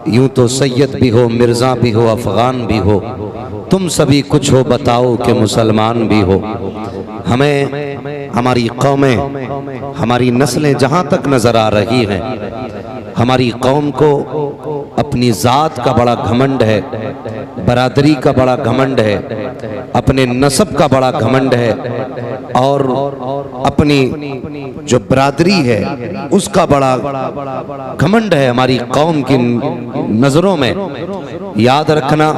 यूं तो सैयद भी हो, मिर्ज़ा भी हो, अफ़गान भी हो, तुम सभी कुछ हो बताओ कि मुसलमान भी हो। हमें हमारी कौमें, हमारी नस्लें जहाँ तक नज़र आ रही हैं, हमारी कौम को अपनी ज़ात का बड़ा घमंड है, बरादरी का बड़ा घमंड है, अपने नस्ब का बड़ा घमंड है, और अपनी जो बरादरी है उसका बड़ा घमंड है हमारी कौम की नज़रों में। याद रखना,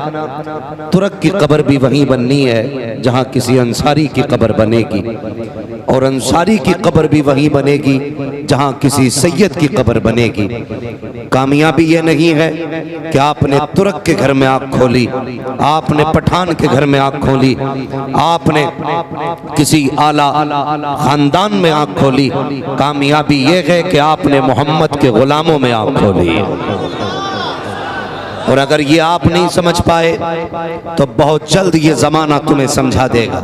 तुर्क की कब्र भी वहीं बननी है जहाँ किसी अंसारी की कब्र बनेगी, और अंसारी की कब्र भी वहीं बनेगी जहाँ किसी सैयद की कब्र बनेगी। कामयाबी ये नहीं है कि आपने तुर्क के घर में आँख खोली, आपने पठान के घर में आँख खोली, आपने किसी आला खानदान में आँख खोली। कामयाबी ये है कि आपने मोहम्मद के गुलामों में आँख खोली। और अगर ये आप नहीं समझ पाए तो बहुत जल्द ये जमाना तुम्हें समझा देगा।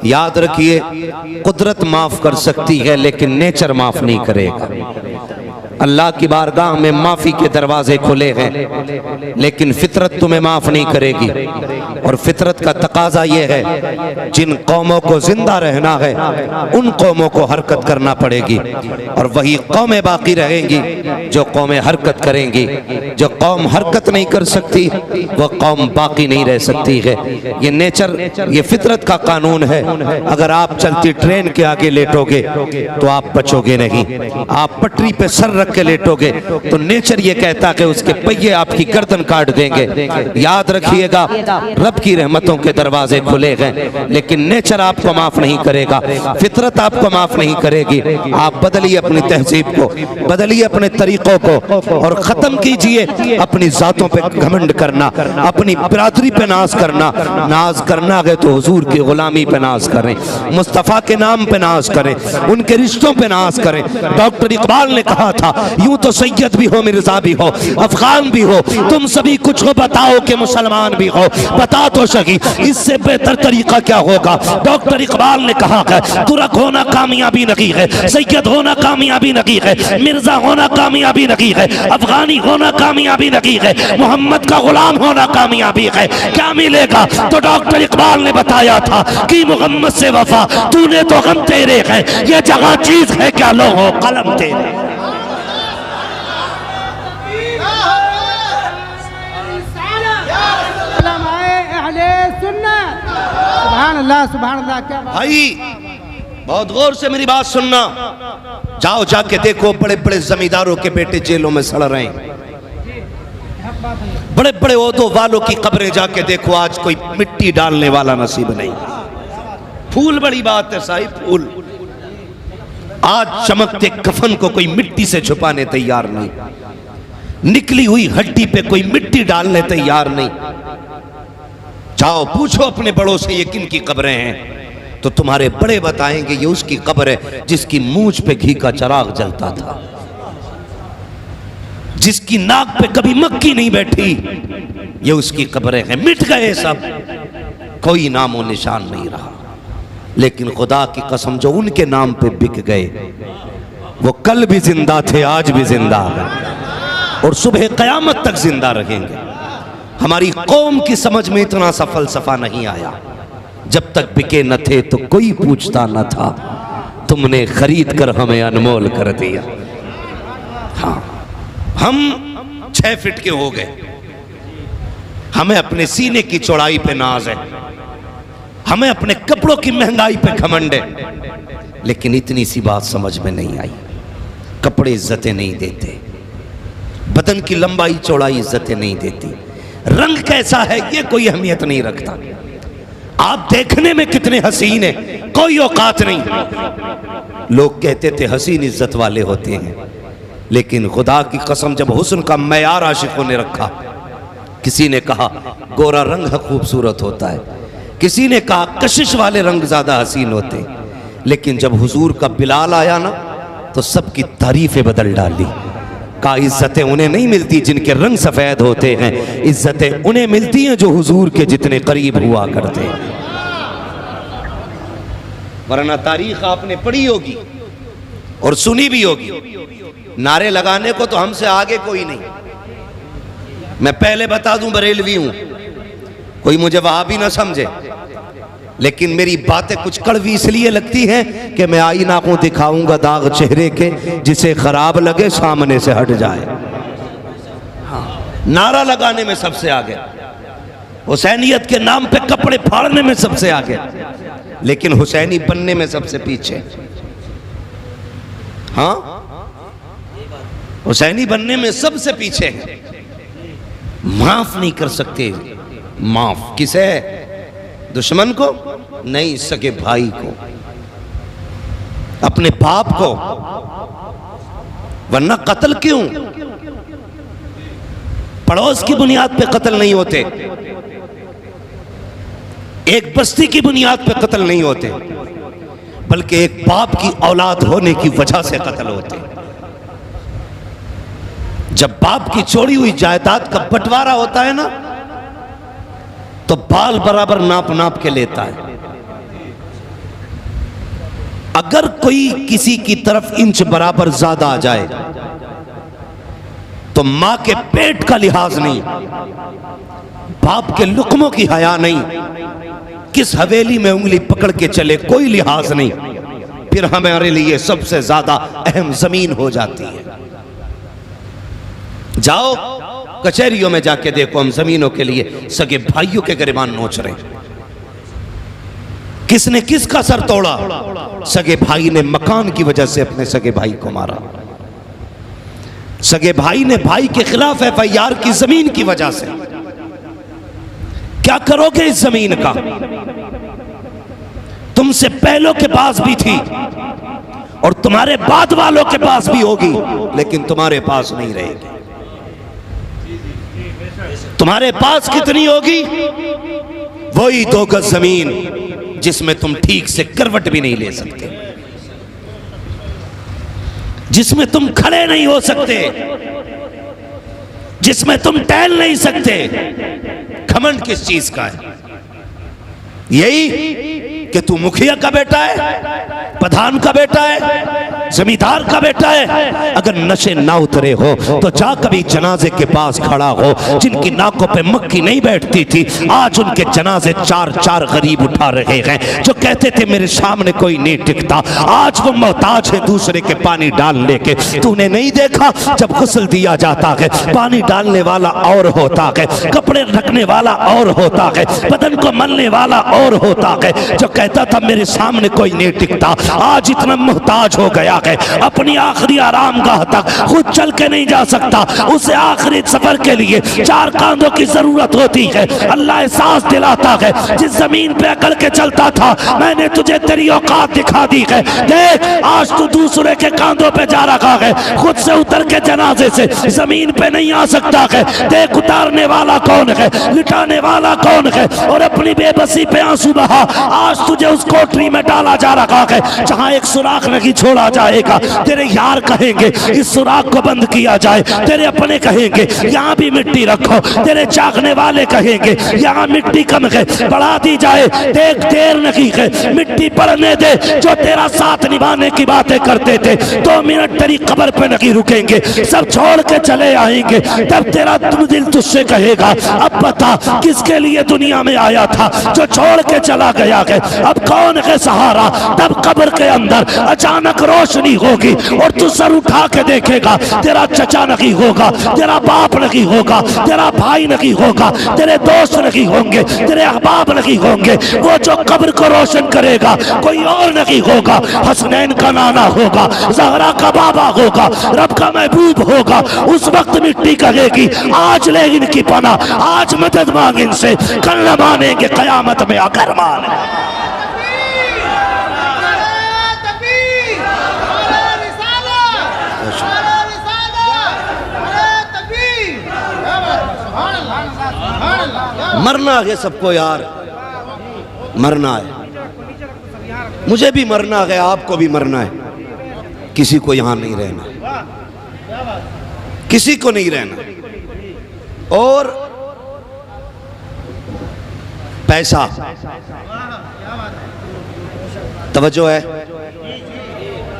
याद रखिए, कुदरत माफ कर सकती है लेकिन नेचर माफ नहीं करेगा। अल्लाह की बारगाह में माफ़ी के दरवाजे खुले हैं लेकिन फितरत तुम्हें माफ़ नहीं करेगी। और फितरत का तकाजा ये है, जिन कौमों को जिंदा रहना है उन कौमों को हरकत करना पड़ेगी, और वही कौमें बाकी रहेंगी जो कौमें हरकत करेंगी। जो कौम हरकत नहीं कर सकती वह कौम बाकी नहीं रह सकती है। ये नेचर, ये फितरत का कानून है। अगर आप चलती ट्रेन के आगे लेटोगे तो आप बचोगे नहीं। आप पटरी पे सर के लेटोगे तो नेचर ये कहता कि उसके पहिए आपकी गर्दन काट देंगे। याद रखिएगा, रब की रहमतों के दरवाजे खुले हैं लेकिन नेचर आपको माफ नहीं करेगा, फितरत आपको माफ नहीं करेगी। आप बदलिए अपनी तहजीब को, बदलिए अपने तरीकों को, और खत्म कीजिए अपनी जातों पे घमंड करना, अपनी बिरादरी पे नाज करना। नाज करना है तो हुजूर की गुलामी पे नाज करें, मुस्तफ़ा के नाम पे नाज करें, उनके रिश्तों पे नाज करें। डॉक्टर इकबाल ने कहा था, यूं तो सैयद भी हो, मिर्जा भी हो, अफगान भी हो, तुम सभी कुछ हो बताओ कि मुसलमान भी हो। बता तो सही, इससे बेहतर तरीका क्या होगा। डॉक्टर इकबाल ने कहा है, तुर्क होना कामयाबी नहीं है, सैयद होना कामयाबी नहीं है, मिर्जा होना कामयाबी नहीं है, अफगानी होना कामयाबी नहीं है, मोहम्मद का गुलाम होना कामयाबी है। क्या मिलेगा? तो डॉक्टर इकबाल ने बताया था कि मोहम्मद से वफा, तूने तो गम तेरे है, ये जगह चीज है क्या, लो हो कलम तेरे। सुभान अल्लाह। क्या भाई, बहुत गौर से मेरी बात सुनना। जाओ जाके देखो, बड़े बड़े जमींदारों के बेटे जेलों में सड़ रहे हैं। बड़े बड़े ओहदों वालों की कब्रें जाके देखो, आज कोई मिट्टी डालने वाला नसीब नहीं। फूल बड़ी बात है साहिब, फूल। आज चमकते कफन को कोई मिट्टी से छुपाने तैयार नहीं, निकली हुई हड्डी पे कोई मिट्टी डालने तैयार नहीं। जाओ पूछो अपने बड़ों से ये किन की कब्रें हैं, तो तुम्हारे बड़े बताएंगे ये उसकी कब्र है जिसकी मूंछ पे घी का चिराग जलता था, जिसकी नाक पे कभी मक्खी नहीं बैठी, ये उसकी कब्रें हैं। मिट गए सब, कोई नामो निशान नहीं रहा। लेकिन खुदा की कसम, जो उनके नाम पे बिक गए वो कल भी जिंदा थे, आज भी जिंदा है, और सुबह कयामत तक जिंदा रहेंगे। हमारी कौम की समझ में इतना सा फलसफा नहीं आया। जब तक बिके न थे तो कोई पूछता न था, तुमने खरीद कर हमें अनमोल कर दिया। हाँ, हम 6 फीट के हो गए, हमें अपने सीने की चौड़ाई पे नाज है, हमें अपने कपड़ों की महंगाई पे घमंड है। लेकिन इतनी सी बात समझ में नहीं आई, कपड़े इज्जतें नहीं देते, बदन की लंबाई चौड़ाई इज्जतें नहीं देती, रंग कैसा है ये कोई अहमियत नहीं रखता। आप देखने में कितने हसीन हैं, कोई औकात नहीं। लोग कहते थे हसीन इज्जत वाले होते हैं, लेकिन खुदा की कसम जब हुस्न का मयार आशिकों ने रखा, किसी ने कहा गोरा रंग खूबसूरत होता है, किसी ने कहा कशिश वाले रंग ज्यादा हसीन होते हैं। लेकिन जब हुजूर का बिलाल आया ना, तो सबकी तारीफें बदल डाली। का इज्जतें उन्हें नहीं मिलती जिनके रंग सफेद होते हैं, इज्जतें उन्हें मिलती हैं जो हुजूर के जितने करीब हुआ करते हैं। वरना तारीख आपने पढ़ी होगी और सुनी भी होगी, नारे लगाने को तो हमसे आगे कोई नहीं। मैं पहले बता दूं बरेलवी हूं, कोई मुझे वहाबी ना समझे, लेकिन मेरी बातें कुछ कड़वी इसलिए लगती हैं कि मैं आईना को दिखाऊंगा दाग चेहरे के, जिसे खराब लगे सामने से हट जाए। हाँ, नारा लगाने में सबसे आगे, हुसैनियत के नाम पे कपड़े फाड़ने में सबसे आगे, लेकिन हुसैनी बनने में सबसे पीछे। हाँ, हुसैनी बनने में सबसे पीछे है। माफ नहीं कर सकते। माफ किसे? दुश्मन को नहीं, सके भाई को, अपने बाप को। वरना कत्ल क्यों? पड़ोस की बुनियाद पे कत्ल नहीं होते, एक बस्ती की बुनियाद पे कत्ल नहीं होते, बल्कि एक बाप की औलाद होने की वजह से कत्ल होते। जब बाप की छोड़ी हुई जायदाद का बंटवारा होता है ना, तो बाल बराबर नाप नाप के लेता है। अगर कोई किसी की तरफ इंच बराबर ज्यादा आ जाए तो मां के पेट का लिहाज नहीं, बाप के लुकमों की हया नहीं, किस हवेली में उंगली पकड़ के चले कोई लिहाज नहीं, फिर हमारे लिए सबसे ज्यादा अहम जमीन हो जाती है। जाओ कचहरियों में जाके देखो, हम जमीनों के लिए सगे भाइयों के गिरबान नोच रहे हैं। किसने किसका सर तोड़ा? सगे भाई ने मकान की वजह से अपने सगे भाई को मारा, सगे भाई ने भाई के खिलाफ एफआईआर की जमीन की वजह से। क्या करोगे इस जमीन का? तुमसे पहलों के पास भी थी और तुम्हारे बाद वालों के पास भी होगी, लेकिन तुम्हारे पास नहीं रहेगी। तुम्हारे पास कितनी होगी? वही 2 गज जमीन जिसमें तुम ठीक से करवट भी नहीं ले सकते, जिसमें तुम खड़े नहीं हो सकते, जिसमें तुम टहल नहीं सकते। घमंड किस चीज का है? यही कि तू मुखिया का बेटा है, प्रधान का बेटा है, जमींदार का बेटा है। अगर नशे ना उतरे हो तो जा कभी जनाजे के पास खड़ा हो। जिनकी नाकों पे मक्खी नहीं बैठती थी, आज उनके जनाजे 4-4 गरीब उठा रहे हैं। जो कहते थे मेरे सामने कोई नहीं टिकता, आज वो मोहताज है दूसरे के पानी डालने के। तूने नहीं देखा जब गुस्ल दिया जाता है, पानी डालने वाला और होता है, कपड़े रखने वाला और होता है, बदन को मलने वाला और होता है। जो कहता था मेरे सामने कोई नहीं टिकता, आज इतना मोहताज हो गया है, अपनी आखिरी आरामगाह तक खुद चल के नहीं जा सकता। उसे आखिरी सफर के लिए 4 कांधों की जरूरत होती है। अल्लाह एहसास दिलाता है, जिस जमीन पे अकड़ के चलता था मैंने तुझे तेरी औकात दिखा दी है। देख आज तू दूसरे के कांधों पे जा रहा है, खुद से उतर के जनाजे से जमीन पे नहीं आ सकता है। देख उतारने वाला कौन है, लिटाने वाला कौन है, और अपनी बेबसी पे आंसू बहा। आज तुझे उस कोठरी में डाला जा रहा है जहां एक सुराख नहीं छोड़ा जाएगा। तेरे यार कहेंगे इस सुराख को बंद किया जाए, तेरे अपने कहेंगे यहाँ भी मिट्टी रखो, तेरे चाखने वाले कहेंगे यहाँ मिट्टी कम है बढ़ा दी जाए। देख देर नहीं है, मिट्टी पड़ने दे। जो तेरा साथ निभाने की बातें करते थे 2 मिनट तेरी कब्र पे नहीं रुकेंगे, सब छोड़ के चले आएंगे। तब तेरा दिल तुझसे कहेगा अब बता किसके लिए दुनिया में आया था जो छोड़ के चला गया है, अब कौन है सहारा। तब कब्र के अंदर अचानक रोशनी होगी और तू सर उठा के देखेगा, तेरा चचा नहीं होगा, तेरा बाप नहीं होगा, तेरा भाई नहीं होगा, तेरे दोस्त नहीं होंगे, तेरे अहबाब नहीं होंगे। वो जो कब्र को रोशन करेगा कोई और नहीं होगा, हसनैन का नाना होगा, ज़हरा का बाबा होगा, रब का महबूब होगा। उस वक्त मिट्टी कहेगी आज ले इनकी पनाह, आज मदद मांग इनसे, कल न मानेंगे कयामत में अगर माने। मरना है सबको यार, मरना है, मुझे भी मरना है, आपको भी मरना है। किसी को यहां नहीं रहना, किसी को नहीं रहना। और पैसा, तवज्जो है,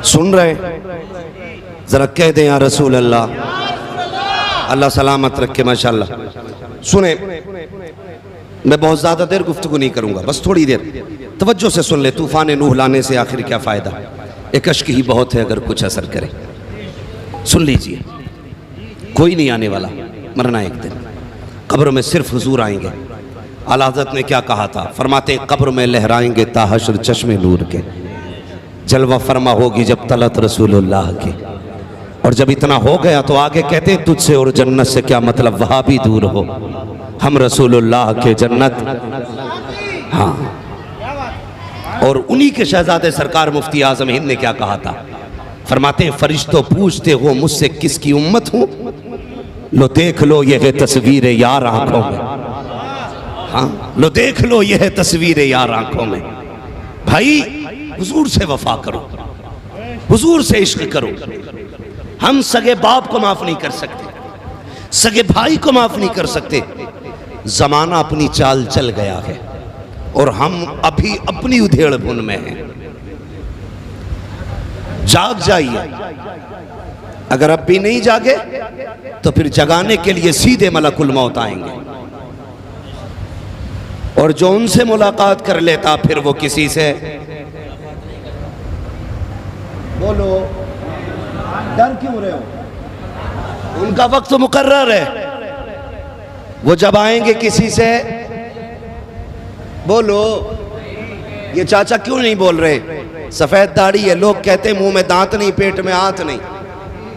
सुन रहे? जरा कह दें या रसूल अल्लाह। अल्लाह सलामत रखे माशाल्लाह। सुने, मैं बहुत ज़्यादा देर गुफ्तगू नहीं करूँगा, बस थोड़ी देर तवज्जो से सुन ले। तूफ़ान नूह लाने से आखिर क्या फ़ायदा, एक अश्क ही बहुत है अगर कुछ असर करे। सुन लीजिए, कोई नहीं आने वाला, मरना एक दिन, कब्र में सिर्फ हुजूर आएंगे। आला हज़रत ने क्या कहा था, फरमाते हैं कब्र में लहराएंगे ताहशर चश्मे नूर के, जलवा फरमा होगी जब तलत रसूलुल्लाह की। और जब इतना हो गया तो आगे कहते हैं तुझसे और जन्नत से क्या मतलब, वहाँ भी दूर हो, हम रसूलुल्लाह के जन्नत। हाँ, और उन्हीं के शहजादे सरकार मुफ्ती आज़म हिंद ने क्या कहा था, फरमाते हैं फरिश्तों पूछते हो मुझसे किसकी उम्मत हूँ, लो देख लो ये है तस्वीर यार आंखों में। हाँ, लो देख लो ये है तस्वीर यार आंखों में। भाई हुजूर से वफा करो, हुजूर से इश्क करो। हम सगे बाप को माफ नहीं कर सकते, सगे भाई को माफ नहीं कर सकते। जमाना अपनी चाल चल गया है और हम अभी अपनी उधेड़ बुन में हैं। जाग जाइए, अगर अब भी नहीं जागे तो फिर जगाने के लिए सीधे मलकुल मौत आएंगे, और जो उनसे मुलाकात कर लेता फिर वो किसी से, बोलो डर क्यों रहे हो, उनका वक्त तो मुकर्रर है। वो जब आएंगे किसी से, बोलो ये चाचा क्यों नहीं बोल रहे, सफेद दाढ़ी है, लोग कहते हैं मुंह में दांत नहीं पेट में हाथ नहीं।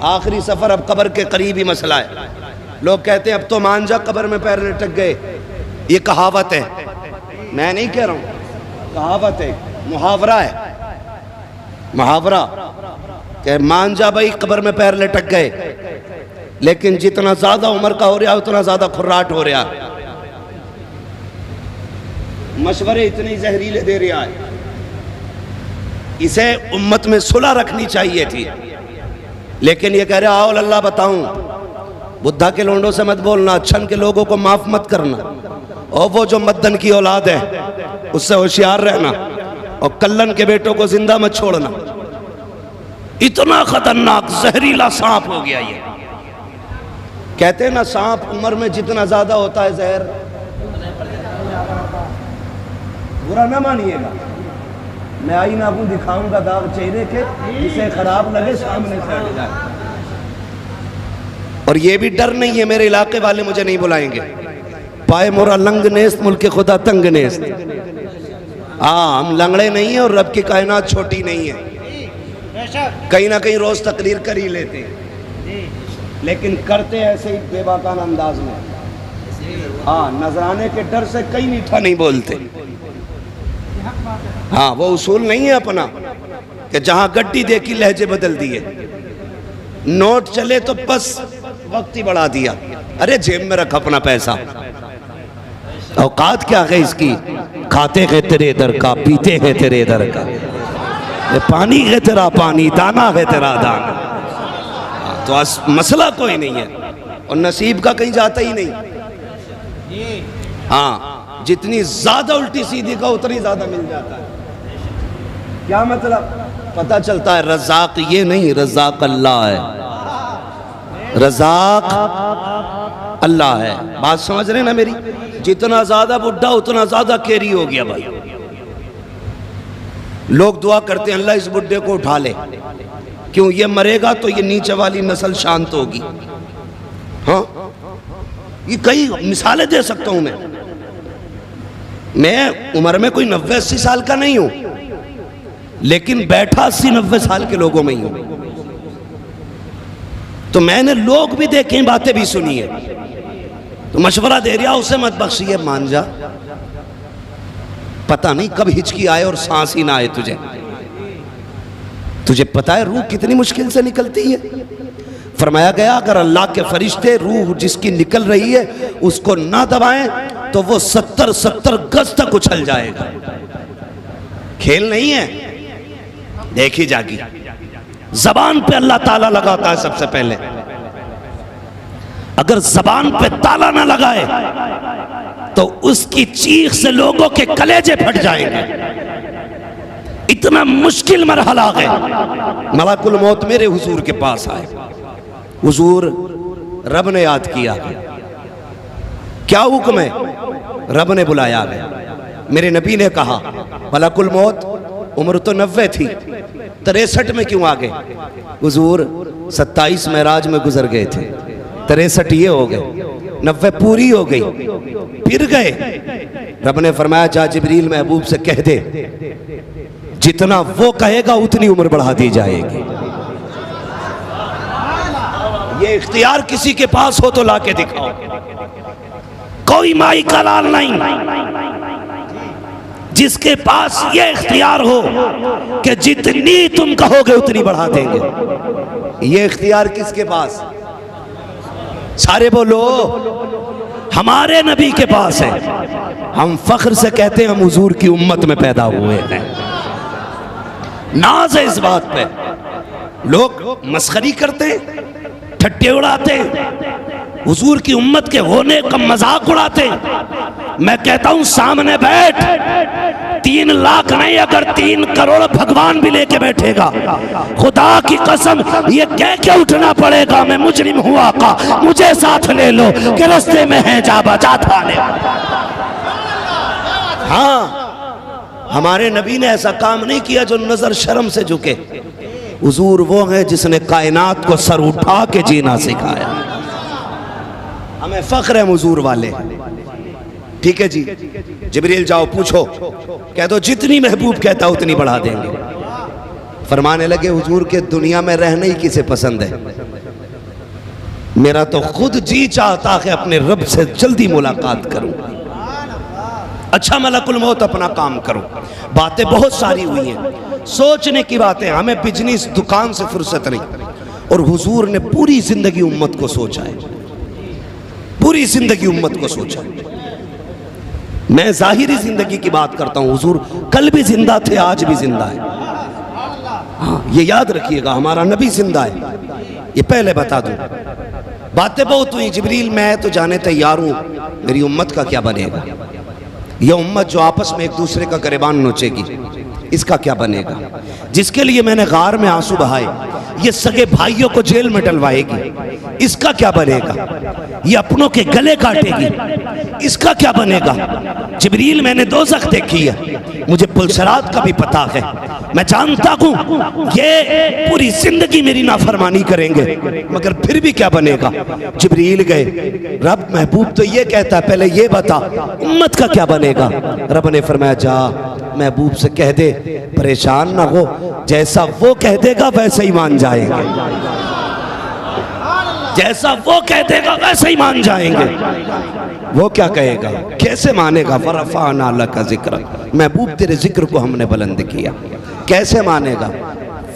आखिरी सफर अब कब्र के करीब ही मसला है, लोग कहते हैं अब तो मान जा कब्र में पैर लटक गए। ये कहावत है, मैं नहीं कह रहा हूं, कहावत है, मुहावरा है, मुहावरा कि मान जा भाई कब्र में पैर लटक गए। लेकिन जितना ज्यादा उम्र का हो रहा उतना ज्यादा खुर्राट हो रहा, मशवरे इतनी जहरीले दे रहा है। इसे उम्मत में सुलह रखनी चाहिए थी, लेकिन ये कह रहे आओ अल्लाह बताऊं, बुद्धा के लोंडों से मत बोलना, छन के लोगों को माफ मत करना, और वो जो मद्दन की औलाद है उससे होशियार रहना, और कल्लन के बेटों को जिंदा मत छोड़ना। इतना खतरनाक जहरीला सांप हो गया ये। कहते हैं ना सांप उम्र में जितना ज्यादा होता है जहर, बुरा ना मानिएगा, मैं आईना आपको दिखाऊंगा दाग चेहरे के, जिसे खराब लगे सामने से हट जाए। और ये भी डर नहीं है, मेरे इलाके वाले मुझे नहीं बुलाएंगे, पाए मोरा लंग नेस्त मुल्क खुदा तंग नेस्त। हाँ, हम लंगड़े नहीं है और रब की कायनात छोटी नहीं है, कहीं ना कहीं रोज तकरीर कर ही लेते हैं, लेकिन करते ऐसे ही बेबाकाना अंदाज में। हाँ, नजराने के डर से कहीं मीठा नहीं बोलते। हाँ, वो उसूल नहीं है अपना कि जहां गड्डी देखी लहजे बदल दिए, नोट चले तो बस वक्त ही बढ़ा दिया। अरे जेब में रख अपना पैसा, औकात क्या है इसकी, खाते हैं तेरे दर का, पीते हैं तेरे दर का, ये पानी है तेरा पानी, दाना है तेरा दाना। तो मसला कोई नहीं है, और नसीब का कहीं जाता ही नहीं। हाँ, जितनी ज्यादा उल्टी सीधी का उतनी ज्यादा मिल जाता है। क्या मतलब, पता चलता है रज़ाक ये नहीं, रज़ाक अल्लाह है, रज़ाक अल्लाह है। बात समझ रहे ना मेरी, जितना ज्यादा बुढ़ा उतना ज्यादा केरी हो गया भाई। लोग दुआ करते हैं अल्लाह इस बुढ़े को उठा ले, क्यों, ये मरेगा तो ये नीचे वाली नस्ल शांत होगी। हाँ, ये कई मिसालें दे सकता हूं मैं उम्र में कोई 90-80 साल का नहीं हूं, लेकिन बैठा 80-90 साल के लोगों में ही हूं। तो मैंने लोग भी देखे, बातें भी सुनी है, तो मशवरा दे रहा उसे मत बख्शिए, मान जा, पता नहीं कब हिचकी आए और सांस ही ना आए तुझे। तुझे पता है रूह कितनी मुश्किल से निकलती है। फरमाया गया अगर अल्लाह के फरिश्ते रूह जिसकी निकल रही है उसको ना दबाएं तो वो 70-70 गज तक उछल जाएगा। खेल नहीं है, देखी जागी। जबान पे अल्लाह ताला लगाता है सबसे पहले, अगर जबान पे ताला ना लगाए तो उसकी चीख से लोगों के कलेजे फट जाएंगे। इतना मुश्किल मरहला है। मलाकुल मौत मेरे हुजूर के पास आए, हुजूर रब ने याद किया गया। क्या हुक्म है? रब ने बुलाया गया। मेरे नबी ने कहा मलकुल मौत, उम्र तो 90 थी, 63 में क्यों आ गए? हुजूर 27 मेराज में गुजर गए थे, 63 ये हो गए, 90 पूरी हो गई, फिर गए। रब ने फरमाया जा जिब्रील महबूब से कह दे जितना वो कहेगा उतनी उम्र बढ़ा दी जाएगी। ये इख्तियार किसी के पास हो तो लाके दिखाओ। कोई माई का लाल नहीं जिसके पास ये इख्तियार हो कि जितनी तुम कहोगे उतनी बढ़ा देंगे। ये इख्तियार किसके पास? सारे बोलो, हमारे नबी के पास है। हम फख्र से कहते हैं हम हुजूर की उम्मत में पैदा हुए हैं। नाज है इस बात पे। लोग मस्खरी करते, ठट्टे उड़ाते, हुजूर की उम्मत के होने का मजाक उड़ाते। मैं कहता हूं सामने बैठ, 3 लाख नहीं अगर 3 करोड़ भगवान भी लेके बैठेगा, खुदा की कसम ये कह के उठना पड़ेगा मैं मुजरिम हूं आका, मुझे साथ ले लो कि रास्ते में है जा बजा थाने। हाँ, हमारे नबी ने ऐसा काम नहीं किया जो नजर शर्म से झुके। हुजूर वो है जिसने कायनात को सर उठा के जीना सिखाया। हमें फख्र है हुजूर वाले। ठीक है जी, जिब्रील जाओ पूछो, कह दो जितनी महबूब कहता उतनी बढ़ा देंगे। फरमाने लगे हुजूर के दुनिया में रहना ही किसे पसंद है? मेरा तो खुद जी चाहता है अपने रब से जल्दी मुलाकात करूं। अच्छा मलकुल मौत अपना काम करो। बातें बहुत सारी हुई हैं, सोचने की बातें। हमें बिजनेस दुकान से फुर्सत नहीं, और हुजूर ने पूरी जिंदगी उम्मत को सोचा है, पूरी जिंदगी उम्मत को सोचा है। मैं जाहिरी जिंदगी की बात करता हूं, हुजूर कल भी जिंदा थे, आज भी जिंदा है। हाँ, ये याद रखिएगा, हमारा नबी जिंदा है, ये पहले बता दूं। बातें बहुत हुई। जिब्रील मैं तो जाने तैयार हूं, मेरी उम्मत का क्या बनेगा? यह उम्मत जो आपस में एक दूसरे का गिरबान नोचेगी, इसका क्या बनेगा? जिसके लिए मैंने गार में आंसू बहाए, ये सगे भाइयों को जेल में डलवाएगी, इसका क्या बनेगा? ये अपनों के गले काटेगी, इसका क्या बनेगा? जिब्रील मैंने दोज़ख देखी है, मुझे पुलसरात का भी पता है, मैं जानता हूं ये पूरी जिंदगी मेरी नाफरमानी करेंगे, मगर फिर भी क्या बनेगा? जिब्रील गए, रब महबूब तो ये कहता है, पहले ये बता उम्मत का क्या बनेगा? रब ने फरमाया जा महबूब से कह दे परेशान ना हो, जैसा वो कह देगा वैसे ही मान जाएंगे, जैसा वो कह देगा वैसे ही मान जाएंगे। वो क्या कहेगा, कैसे मानेगा? फरफ़अना लका ज़िक्र, महबूब तेरे जिक्र को हमने बुलंद किया, कैसे मानेगा?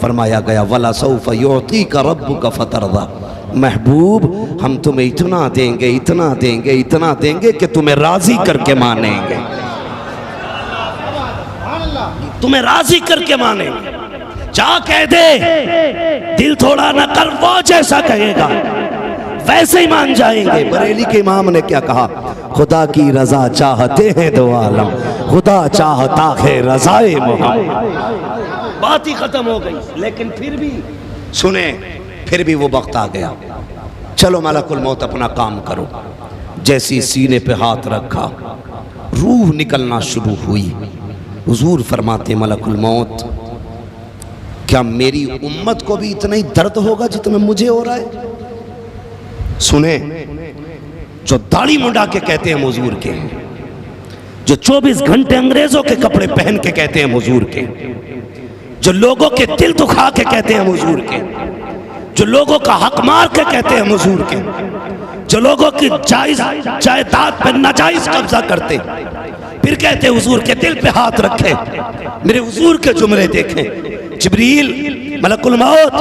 फरमाया गया वला सौफ़ युअतीका रब्बुका फतरदा, महबूब हम तुम्हें इतना देंगे, इतना देंगे, इतना देंगे कि तुम्हें राजी करके मानेंगे, तुम्हें राजी करके मानेंगे। जा कह दे, दिल थोड़ा न कर, वो जैसा कहेगा वैसे ही मान जाएंगे। बरेली के इमाम ने क्या कहा? खुदा की रजा चाहते हैं दो आलम, खुदा चाहता है रजाए मोहम्मद। बात ही खत्म हो गई। लेकिन फिर भी सुने, फिर भी वो वक्त आ गया, चलो मलकुल मौत अपना काम करो। जैसी सीने पे हाथ रखा, रूह निकलना शुरू हुई। हुजूर फरमाते मलकुल मौत क्या मेरी उम्मत को भी इतना ही दर्द होगा जितना मुझे हो रहा है? सुने, जो दाढ़ी मुंडा के कहते हैं हुजूर के, जो 24 घंटे अंग्रेजों के कपड़े पहन के कहते हैं हुजूर के, जो लोगों के दिल दुखा के कहते हैं हुजूर के, जो लोगों का हक मार के कहते हैं हुजूर के, जो लोगों की जायज जायदाद पे नाजायज कब्जा करते, फिर कहते हुजूर के दिल पे हाथ रखे। मेरे हुजूर के जुमले देखें, जिब्रील मलकुल मौत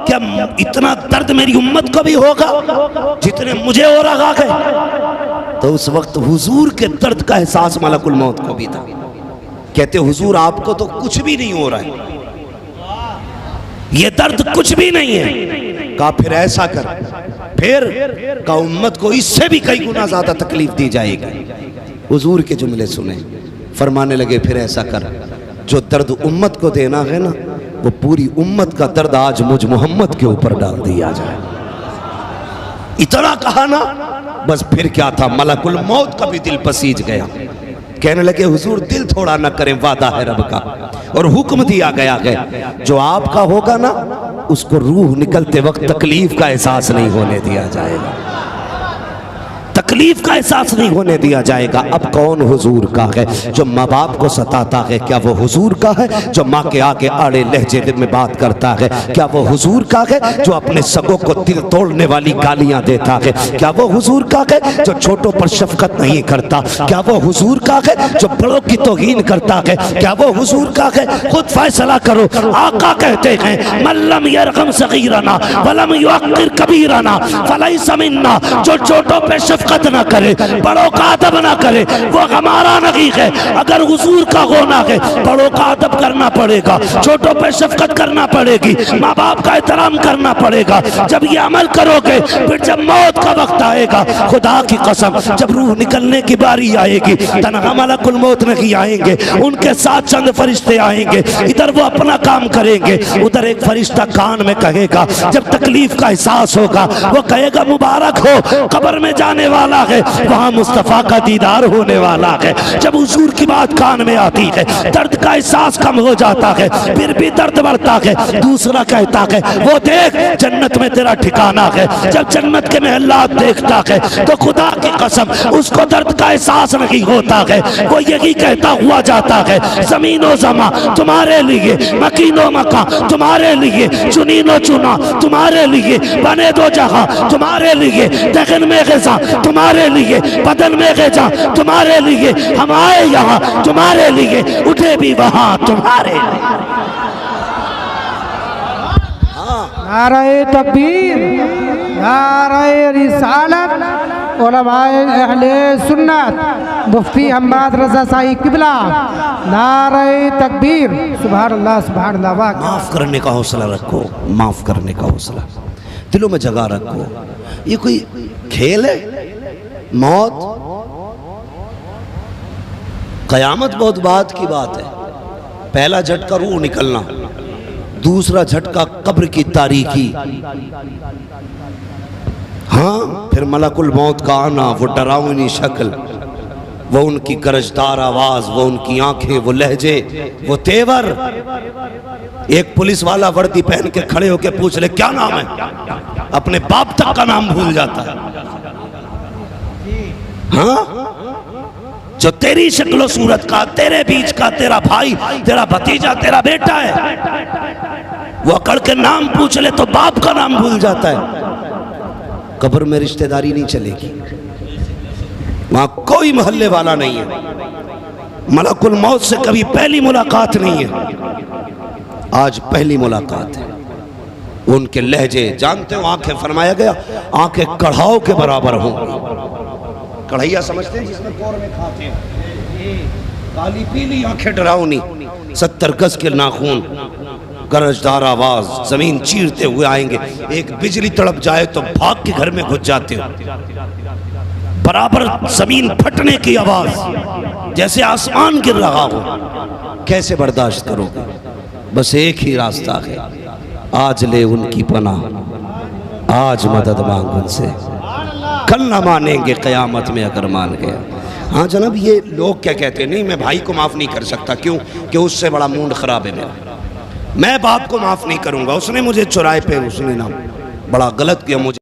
क्या इतना दर्द मेरी उम्मत को भी होगा जितने मुझे हो रहा है? तो उस वक्त हुजूर के दर्द का एहसास मलकुल मौत को भी था। कहते हुजूर आपको तो कुछ भी नहीं हो रहा है, ये दर्द कुछ भी नहीं है। कहा फिर ऐसा कर, फिर का उम्मत को इससे भी कई गुना ज्यादा तकलीफ दी जाएगी। हुजूर के जुमले सुने, फरमाने लगे फिर ऐसा कर, जो दर्द उम्मत को देना है ना, वो पूरी उम्मत का दर्द आज मुझ मोहम्मद के ऊपर डाल दिया जाए। इतना कहा ना, बस फिर क्या था, मलकुल मौत का भी दिल पसीज गया। कहने लगे हुजूर दिल थोड़ा न करें, वादा है रब का। और हुक्म दिया गया है जो आपका होगा ना, उसको रूह निकलते वक्त तकलीफ का एहसास नहीं होने दिया जाएगा, तकलीफ का एहसास नहीं होने दिया जाएगा। अब कौन हुजूर का है जो माँ बाप को सताता है? क्या वो हुजूर का है जो माँ के आगे आड़े लहजे में बात करता है? क्या वो हुजूर का है जो अपने सगों को दिल तोड़ने वाली गालियां देता है? क्या वो हुजूर का है जो छोटों पर शफकत नहीं करता? क्या वो हुजूर का है जो बड़ों की तौहीन करता है? क्या वो हुजूर का है? खुद फैसला करो। आका कहते हैं मल्लम यरहम सगीरना वलम युअक्किर कबीरना फलैसा मिन्ना, जो छोटों पे शफकत न करे, बड़ों का अदब न करे, वो हमारा नहीं है। अगर हुजूर का होना है, बड़ों का अदब करना पड़ेगा, छोटों पे शफकत करना पड़ेगी, माँ बाप का एहतराम करना पड़ेगा। जब ये अमल करोगे, फिर जब मौत का वक्त आएगा, खुदा की कसम, जब रूह निकलने की बारी आएगी, तन्हा मलकुल मौत नहीं आएंगे, उनके साथ चंद फरिश्ते आएंगे। इधर वो अपना काम करेंगे, उधर एक फरिश्ता कान में कहेगा। जब तकलीफ का एहसास होगा, वो कहेगा मुबारक हो, कब्र में जाने वाला है, वहां मुस्तफा का दीदार होने वाला है। जब हुजूर की बात कान में आती है, दर्द का एहसास कम हो जाता है, फिर भी दर्द बढ़ता है। दूसरा कहता है वो देख जन्नत में तेरा ठिकाना है। जब जन्नत के महल्लात देखता है तो खुदा की कसम उसको दर्द का एहसास नहीं होता है। वो यही कहता हुआ जाता है जमीनो जमा तुम्हारे लिए, मकीनो मका तुम्हारे लिए, चुनीनो चुना तुम्हारे लिए, बने दो जहां तुम्हारे लिए, दगन में ग़िज़ा तुम्हारे लिए, बदन में ग़िज़ा तुम्हारे लिए, हम आए यहाँ तुम्हारे लिए, उठे भी वहां तुम्हारे लिए। नारे तकबीर, नारे रिसालत, उलमाए अहले सुन्नत, मुफ्ती हम्माद रज़ा साई किबला, नारे तकबीर। सुभान अल्लाह, सुभान अल्लाह। माफ करने का हौसला रखो, माफ करने का हौसला दिलों में जगा रखो। ये कोई खेल है? मौत कयामत बहुत बात की बात है। पहला झटका रूह निकलना, दूसरा झटका कब्र की तारीकी, हाँ फिर मलकुल मौत का आना, वो डरावनी शक्ल, वो उनकी गरजदार आवाज, वो उनकी आंखें, वो लहजे, वो तेवर। एक पुलिस वाला वर्दी पहन के खड़े होके पूछ ले क्या नाम है, अपने बाप तक का नाम भूल जाता है। हाँ, जो तेरी शक्लो सूरत का, तेरे बीच का, तेरा भाई, तेरा भतीजा, तेरा बेटा है, वो अकड़ के नाम पूछ ले तो बाप का नाम भूल जाता है। कब्र में रिश्तेदारी नहीं चलेगी, वहां कोई मोहल्ले वाला नहीं है, मलकुल मौत से कभी पहली मुलाकात नहीं है, आज पहली मुलाकात है। उनके लहजे जानते हो, आंखें फरमाया गया आंखें कढ़ाओ के बराबर हों। कढ़ैया समझते हैं जिसमें कौरमें खाते हैं, काली पीली आंखें डरावनी, 70 गज के नाखून, गरजदार आवाज, जमीन चीरते हुए आएंगे। एक बिजली तड़प जाए तो भाग के घर में घुस जाते हो, बराबर जमीन फटने की आवाज, जैसे आसमान गिर रहा हो। कैसे बर्दाश्त करोगे? बस एक ही रास्ता है, आज ले उनकी पनाह, आज मदद मांग उनसे, कल ना मानेंगे क़यामत में अगर मान गया। हाँ जनाब, ये लोग क्या कहते हैं, नहीं मैं भाई को माफ़ नहीं कर सकता, क्यों कि उससे बड़ा मूड ख़राब है मेरा, मैं बाप को माफ़ नहीं करूँगा, उसने मुझे चुराए पे उसने ना बड़ा गलत किया मुझे।